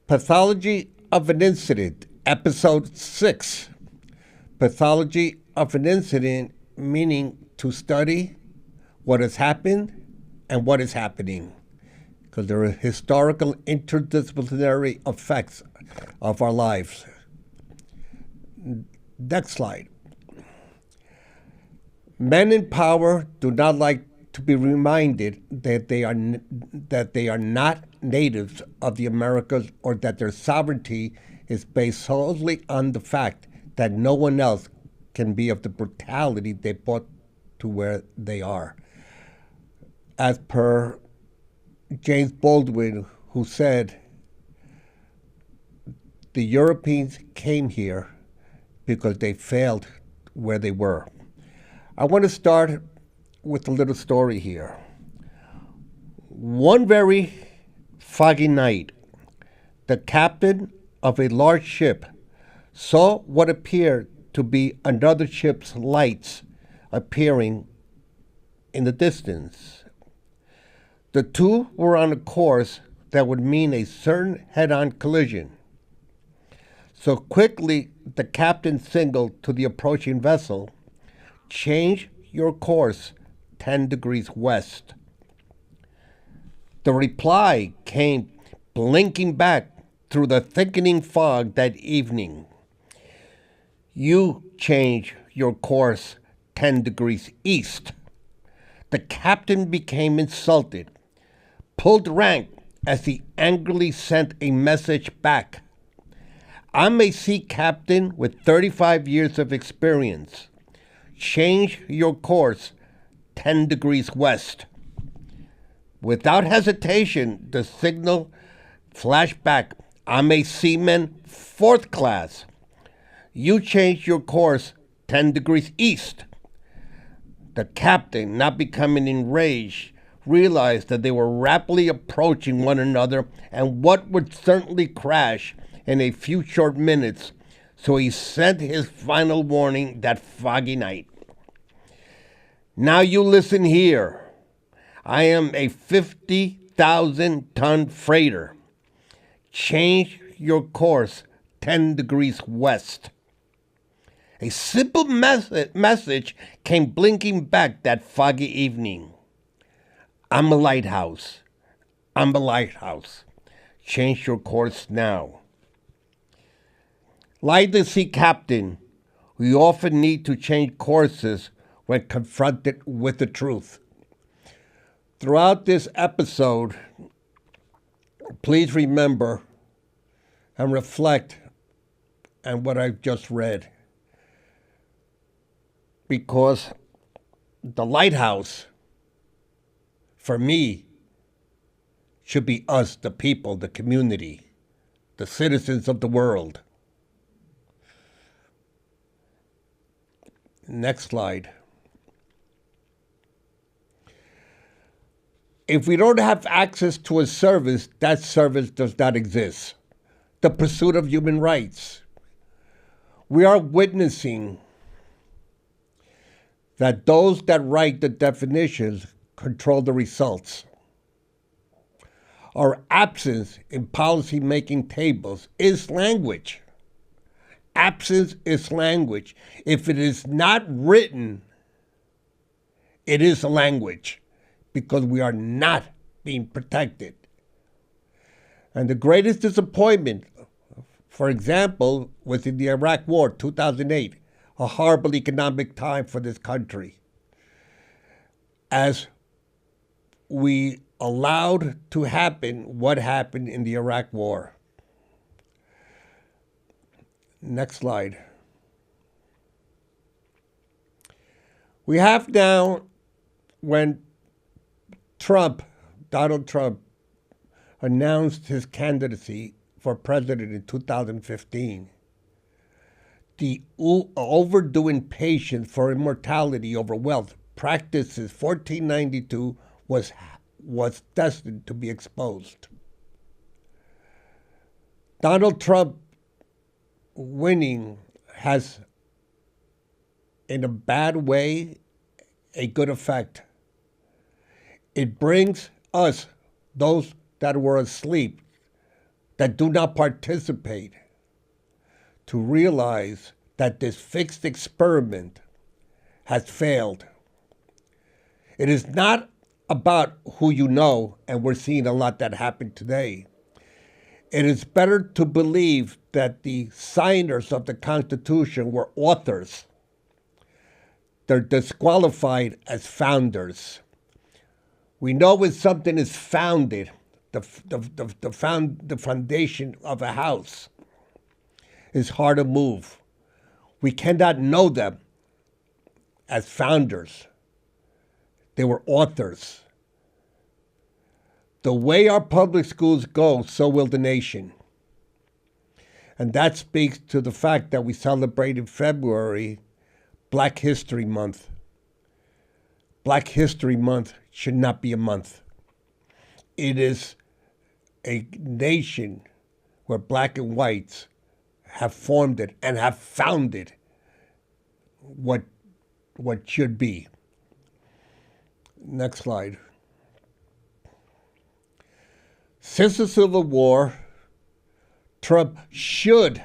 Pathology of an Incident, Episode 6. Pathology of an Incident, meaning to study what has happened and what is happening, because there are historical interdisciplinary effects of our lives. Next slide. Men in power do not like to be reminded that they are not natives of the Americas, or that their sovereignty is based solely on the fact that no one else can be of the brutality they brought to where they are. As per James Baldwin, who said, the Europeans came here because they failed where they were. I want to start with a little story here. One very foggy night, the captain of a large ship saw what appeared to be another ship's lights appearing in the distance. The two were on a course that would mean a certain head-on collision. So quickly, the captain signaled to the approaching vessel, "Change your course 10 degrees west." The reply came blinking back through the thickening fog that evening. "You change your course 10 degrees east." The captain became insulted, pulled rank as he angrily sent a message back. "I'm a sea captain with 35 years of experience. Change your course 10 degrees west." Without hesitation, the signal flashed back, "I'm a seaman 4th class. You change your course 10 degrees east." The captain, not becoming enraged, realized that they were rapidly approaching one another and what would certainly crash in a few short minutes, so he sent his final warning that foggy night. "Now you listen here. I am a 50,000-ton freighter. Change your course 10 degrees west." A simple message came blinking back that foggy evening. "I'm a lighthouse. I'm a lighthouse. Change your course now." Like the sea captain, we often need to change courses when confronted with the truth. Throughout this episode, please remember and reflect on what I've just read, because the lighthouse, for me, should be us, the people, the community, the citizens of the world. Next slide. If we don't have access to a service, that service does not exist. The pursuit of human rights. We are witnessing that those that write the definitions control the results. Our absence in policy-making tables is language. Absence is language. If it is not written, it is a language, because we are not being protected. And the greatest disappointment, for example, was in the Iraq War, 2008, a horrible economic time for this country, as we allowed to happen what happened in the Iraq War. Next slide. We have now, when Donald Trump, announced his candidacy for president in 2015, the overdue impatience for immortality over wealth practices 1492 was destined to be exposed. Donald Trump winning has, in a bad way, a good effect. It brings us, those that were asleep, that do not participate to realize that this fixed experiment has failed. It is not about who you know, and we're seeing a lot that happened today. It is better to believe that the signers of the Constitution were authors. They're disqualified as founders. We know when something is founded, the foundation of a house is hard to move. We cannot know them as founders. They were authors. The way our public schools go, so will the nation. And that speaks to the fact that we celebrate in February Black History Month. Black History Month should not be a month. It is a nation where black and whites have formed it and have founded what should be. Next slide. Since the Civil War, Trump should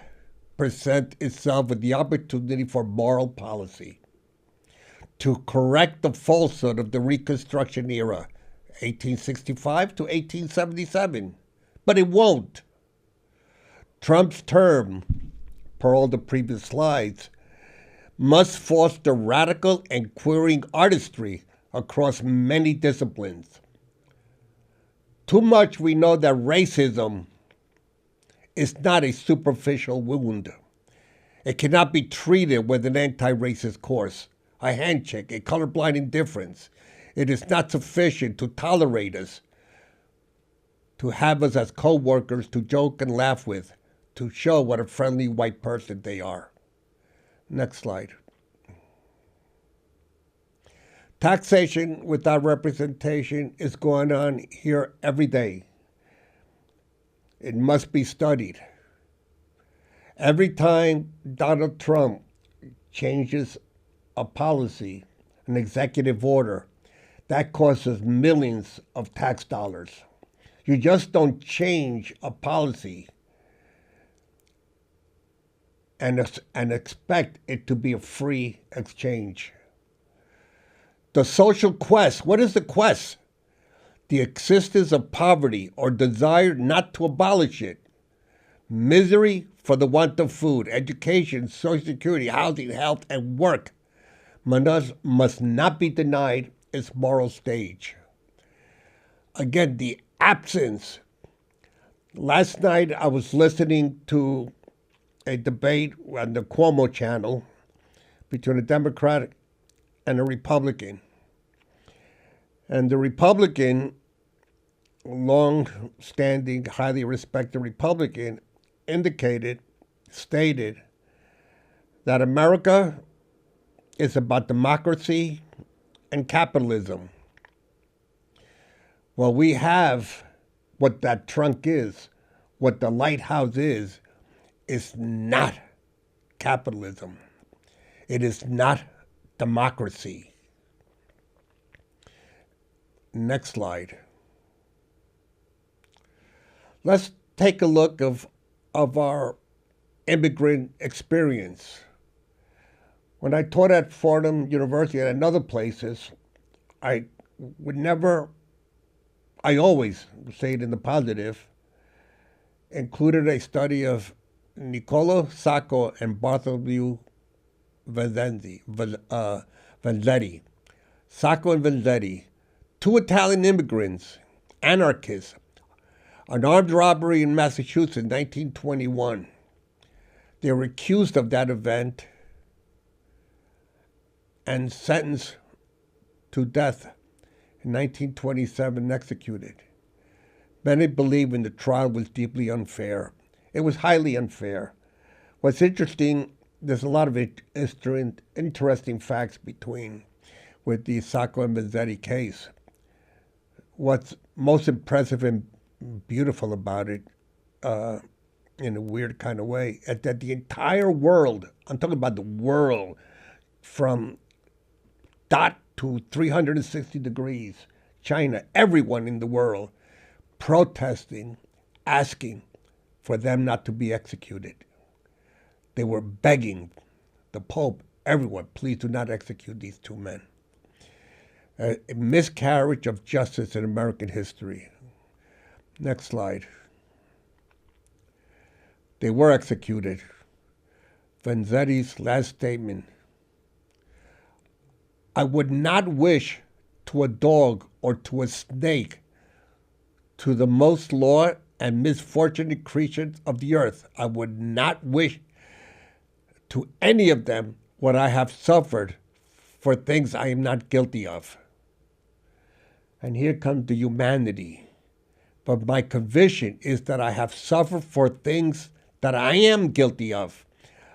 present itself with the opportunity for moral policy to correct the falsehood of the Reconstruction era, 1865 to 1877. But it won't. Trump's term, per all the previous slides, must foster radical and queering artistry across many disciplines. Too much we know that racism is not a superficial wound. It cannot be treated with an anti-racist course, a handshake, a colorblind indifference. It is not sufficient to tolerate us, to have us as co-workers to joke and laugh with, to show what a friendly white person they are. Next slide. Taxation without representation is going on here every day. It must be studied. Every time Donald Trump changes a policy, an executive order, that costs millions of tax dollars. You just don't change a policy and expect it to be a free exchange. The social quest, what is the quest? The existence of poverty or desire not to abolish it. Misery for the want of food, education, social security, housing, health, and work must not be denied its moral stage. Again, the absence. Last night I was listening to a debate on the Cuomo channel between a Democrat and a Republican. And the Republican, long-standing, highly respected Republican, stated that America is about democracy and capitalism. Well, we have what that trunk is, what the lighthouse is not capitalism. It is not democracy. Next slide. Let's take a look of our immigrant experience. When I taught at Fordham University and other places, I always say it in the positive, included a study of Niccolo Sacco and Bartholomew Vanzetti. Sacco and Vanzetti, two Italian immigrants, anarchists, an armed robbery in Massachusetts in 1921. They were accused of that event and sentenced to death in 1927 and executed. Many believe in the trial was deeply unfair. It was highly unfair. What's interesting, there's a lot of interesting facts with the Sacco and Vanzetti case. What's most impressive and beautiful about it, in a weird kind of way, is that the entire world, I'm talking about the world, from dot to 360 degrees, China, everyone in the world, protesting, asking for them not to be executed. They were begging the Pope, everyone, please do not execute these two men. A miscarriage of justice in American history. Next slide. They were executed. Vanzetti's last statement. I would not wish to a dog or to a snake, to the most lost and misfortunate creatures of the earth, I would not wish to any of them what I have suffered for things I am not guilty of. And here comes the humanity. But my conviction is that I have suffered for things that I am guilty of.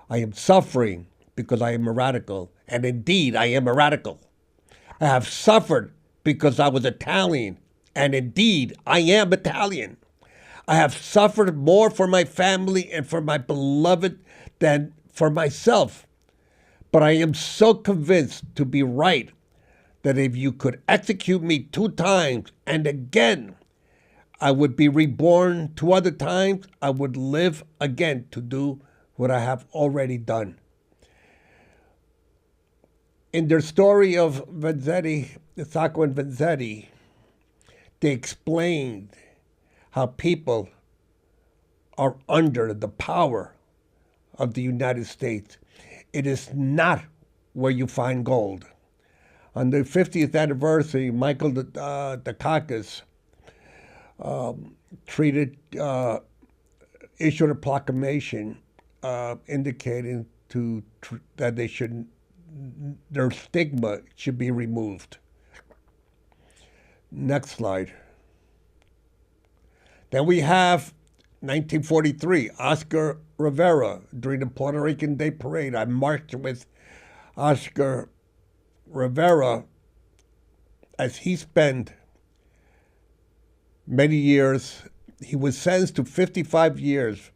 I am suffering because I am a radical, and indeed I am a radical. I have suffered because I was Italian, and indeed I am Italian. I have suffered more for my family and for my beloved than for myself. But I am so convinced to be right that if you could execute me 2 times and again, I would be reborn 2 other times, I would live again to do what I have already done. In their story of Vanzetti, Sacco and Vanzetti, they explained how people are under the power of the United States. It is not where you find gold. On the 50th anniversary, Michael Dukakis issued a proclamation indicating that their stigma should be removed. Next slide. Then we have 1943, Oscar Rivera, during the Puerto Rican Day Parade. I marched with Oscar Rivera as he spent many years. He was sentenced to 55 years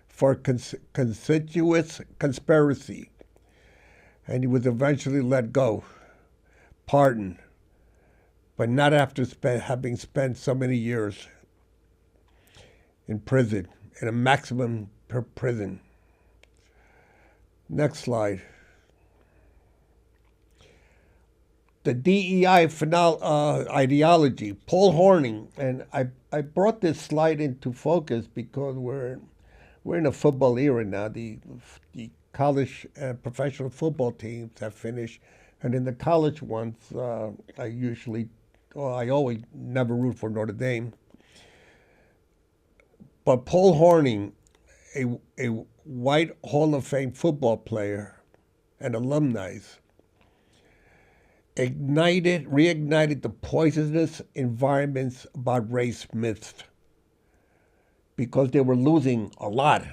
for conspicuous conspiracy, and he was eventually let go, pardoned, but not after having spent so many years in prison, in a maximum prison. Next slide. The DEI ideology, Paul Hornung, and I brought this slide into focus because we're in a football era now. The college and professional football teams have finished, and in the college ones, I always never root for Notre Dame. But Paul Hornung, a white Hall of Fame football player and alumni, reignited the poisonous environments about race myths because they were losing a lot.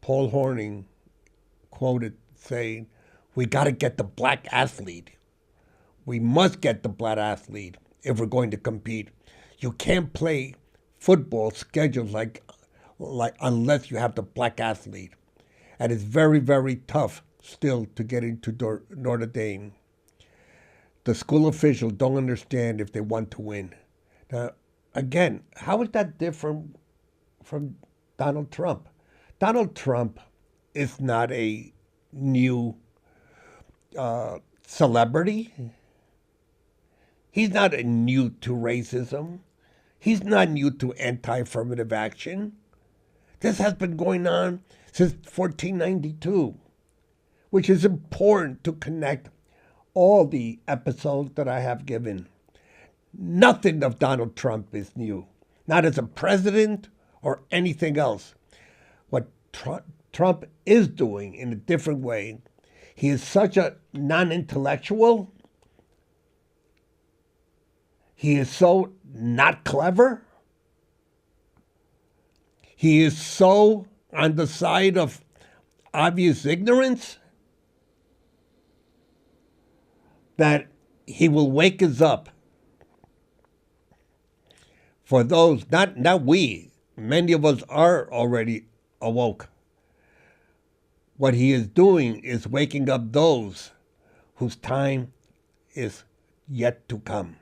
Paul Hornung quoted saying, "We got to get the black athlete. We must get the black athlete if we're going to compete. You can't play football scheduled like unless you have the black athlete." And it's very, very tough still to get into Notre Dame. The school officials don't understand if they want to win. Now, again, how is that different from Donald Trump? Donald Trump is not a new celebrity. He's not new to racism. He's not new to anti-affirmative action. This has been going on since 1492, which is important to connect all the episodes that I have given. Nothing of Donald Trump is new, not as a president or anything else. What Trump is doing in a different way, he is such a non-intellectual. He is so not clever. He is so on the side of obvious ignorance that he will wake us up. For those, not we, many of us are already awoke. What he is doing is waking up those whose time is yet to come.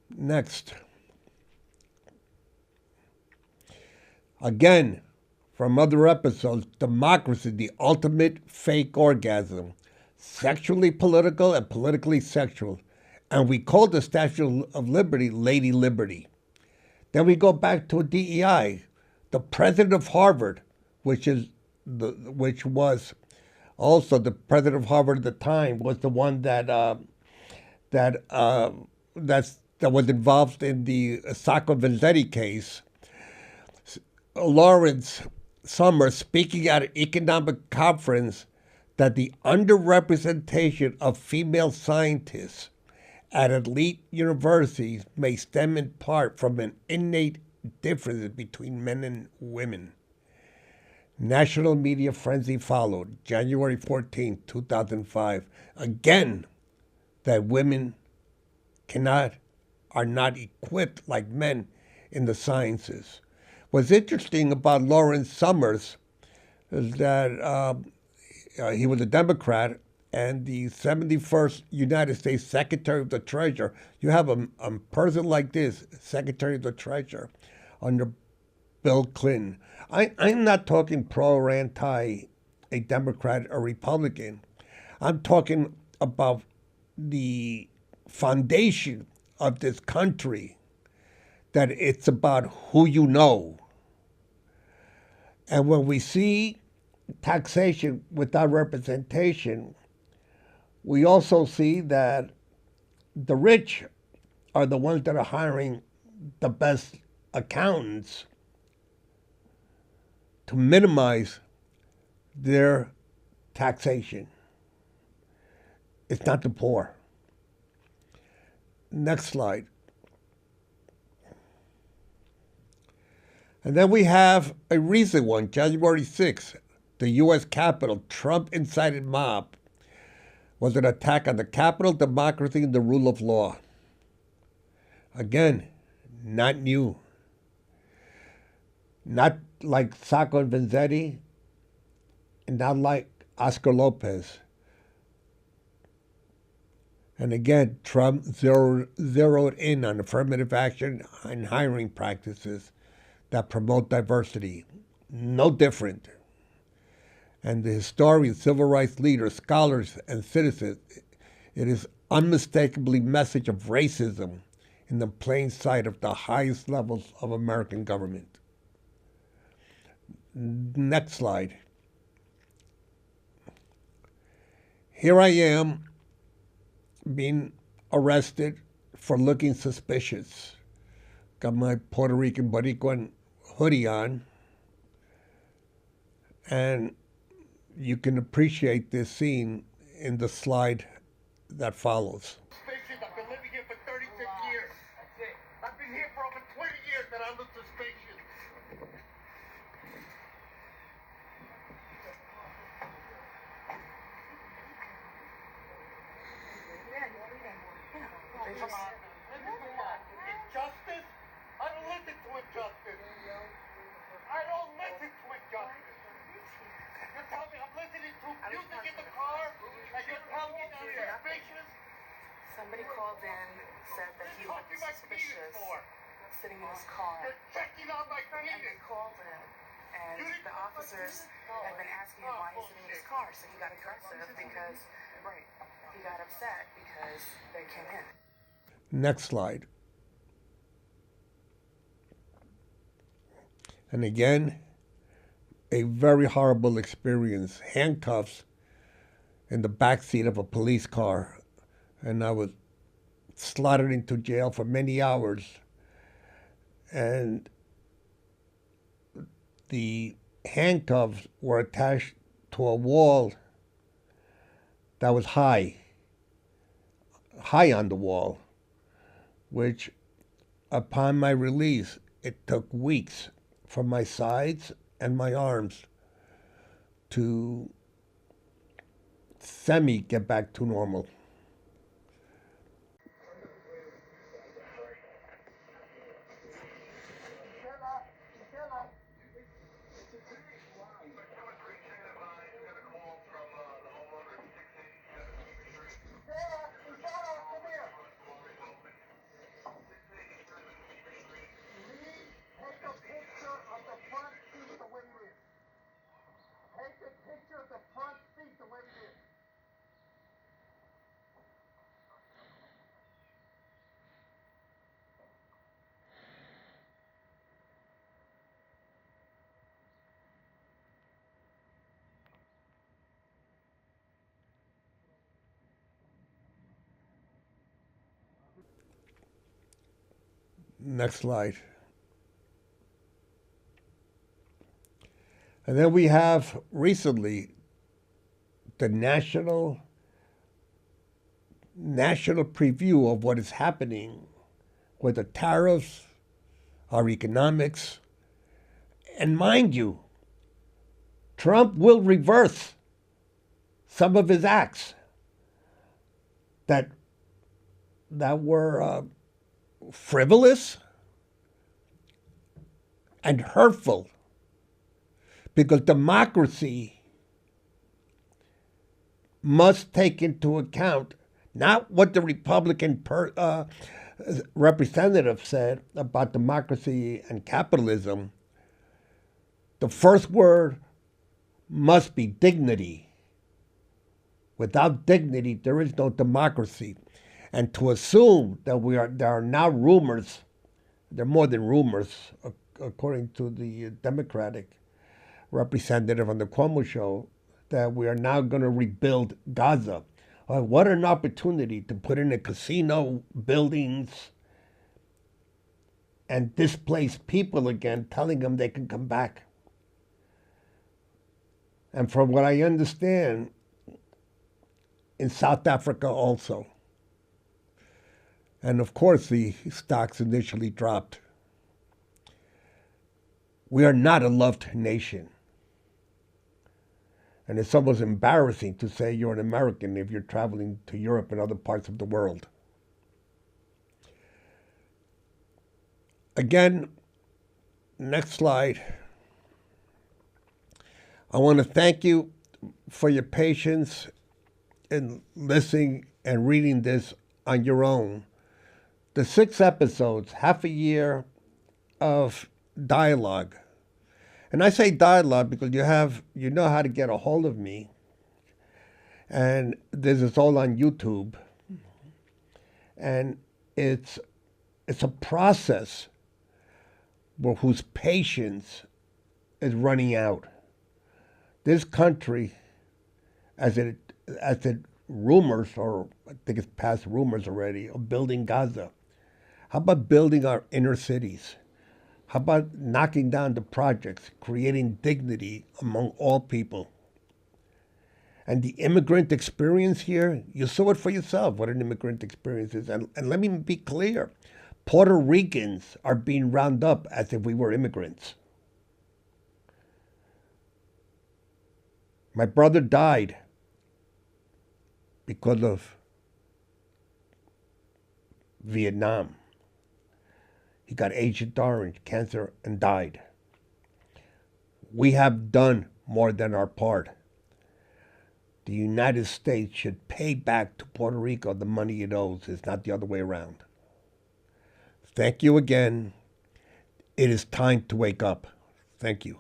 Next. Again, from other episodes, democracy, the ultimate fake orgasm, sexually political and politically sexual. And we call the Statue of Liberty Lady Liberty. Then we go back to DEI. The president of Harvard, which was also the president of Harvard at the time, was the one that that was involved in the Sacco Vanzetti case. Lawrence Summers speaking at an economic conference that the underrepresentation of female scientists at elite universities may stem in part from an innate difference between men and women. National media frenzy followed, January 14, 2005. Again, that women are not equipped like men in the sciences. What's interesting about Lawrence Summers is that he was a Democrat and the 71st United States Secretary of the Treasury. You have a person like this, Secretary of the Treasury, under Bill Clinton. I'm not talking pro or anti a Democrat or Republican. I'm talking about the foundation of this country, that it's about who you know. And when we see taxation without representation, we also see that the rich are the ones that are hiring the best accountants to minimize their taxation. It's not the poor. Next slide. And then we have a recent one, January 6th, the U.S. Capitol, Trump-incited mob was an attack on the Capitol, democracy, and the rule of law. Again, not new. Not like Sacco and Vanzetti, and not like Oscar Lopez. And again, Trump zeroed in on affirmative action and hiring practices that promote diversity. No different. And the historians, civil rights leaders, scholars, and citizens, it is unmistakably a message of racism in the plain sight of the highest levels of American government. Next slide. Here I am being arrested for looking suspicious. Got my Puerto Rican Boricuan hoodie on, and you can appreciate this scene in the slide that follows. I've been living here for 36 years. I've been here for over 20 years and I look suspicious. Come on. Injustice? I don't listen to injustice. I don't listen to injustice. You're telling me I'm listening to music in the car and you're telling me I'm suspicious? Somebody called in, said that he looked suspicious sitting in his car. You're checking out my And they feelings. called him, and the officers had been asking him why he's sitting in his car, so he got aggressive because, he got upset because they came in. Next slide. And again, a very horrible experience. Handcuffs in the back seat of a police car. And I was slotted into jail for many hours. And the handcuffs were attached to a wall that was high on the wall, which upon my release, it took weeks for my sides and my arms to get back to normal. Take a picture of the front Next slide. And then we have recently the national preview of what is happening with the tariffs, our economics. And mind you, Trump will reverse some of his acts that were frivolous and hurtful, because democracy must take into account not what the Republican representative said about democracy and capitalism. The first word must be dignity. Without dignity, there is no democracy. And to assume that there are now rumors, they're more than rumors, according to the Democratic representative on the Cuomo show, that we are now going to rebuild Gaza. What an opportunity to put in a casino buildings and displace people again, telling them they can come back. And from what I understand, in South Africa also. And of course, the stocks initially dropped. We are not a loved nation. And it's almost embarrassing to say you're an American if you're traveling to Europe and other parts of the world. Again, next slide. I want to thank you for your patience in listening and reading this on your own. The 6 episodes, half a year of dialogue. And I say dialogue because you know how to get a hold of me. And this is all on YouTube. And it's a process whose patience is running out. This country, as it rumors, or I think it's past rumors already, of building Gaza. How about building our inner cities? How about knocking down the projects, creating dignity among all people? And the immigrant experience here, you saw it for yourself, what an immigrant experience is. And let me be clear, Puerto Ricans are being rounded up as if we were immigrants. My brother died because of Vietnam. He got Agent Orange, cancer, and died. We have done more than our part. The United States should pay back to Puerto Rico the money it owes. It's not the other way around. Thank you again. It is time to wake up. Thank you.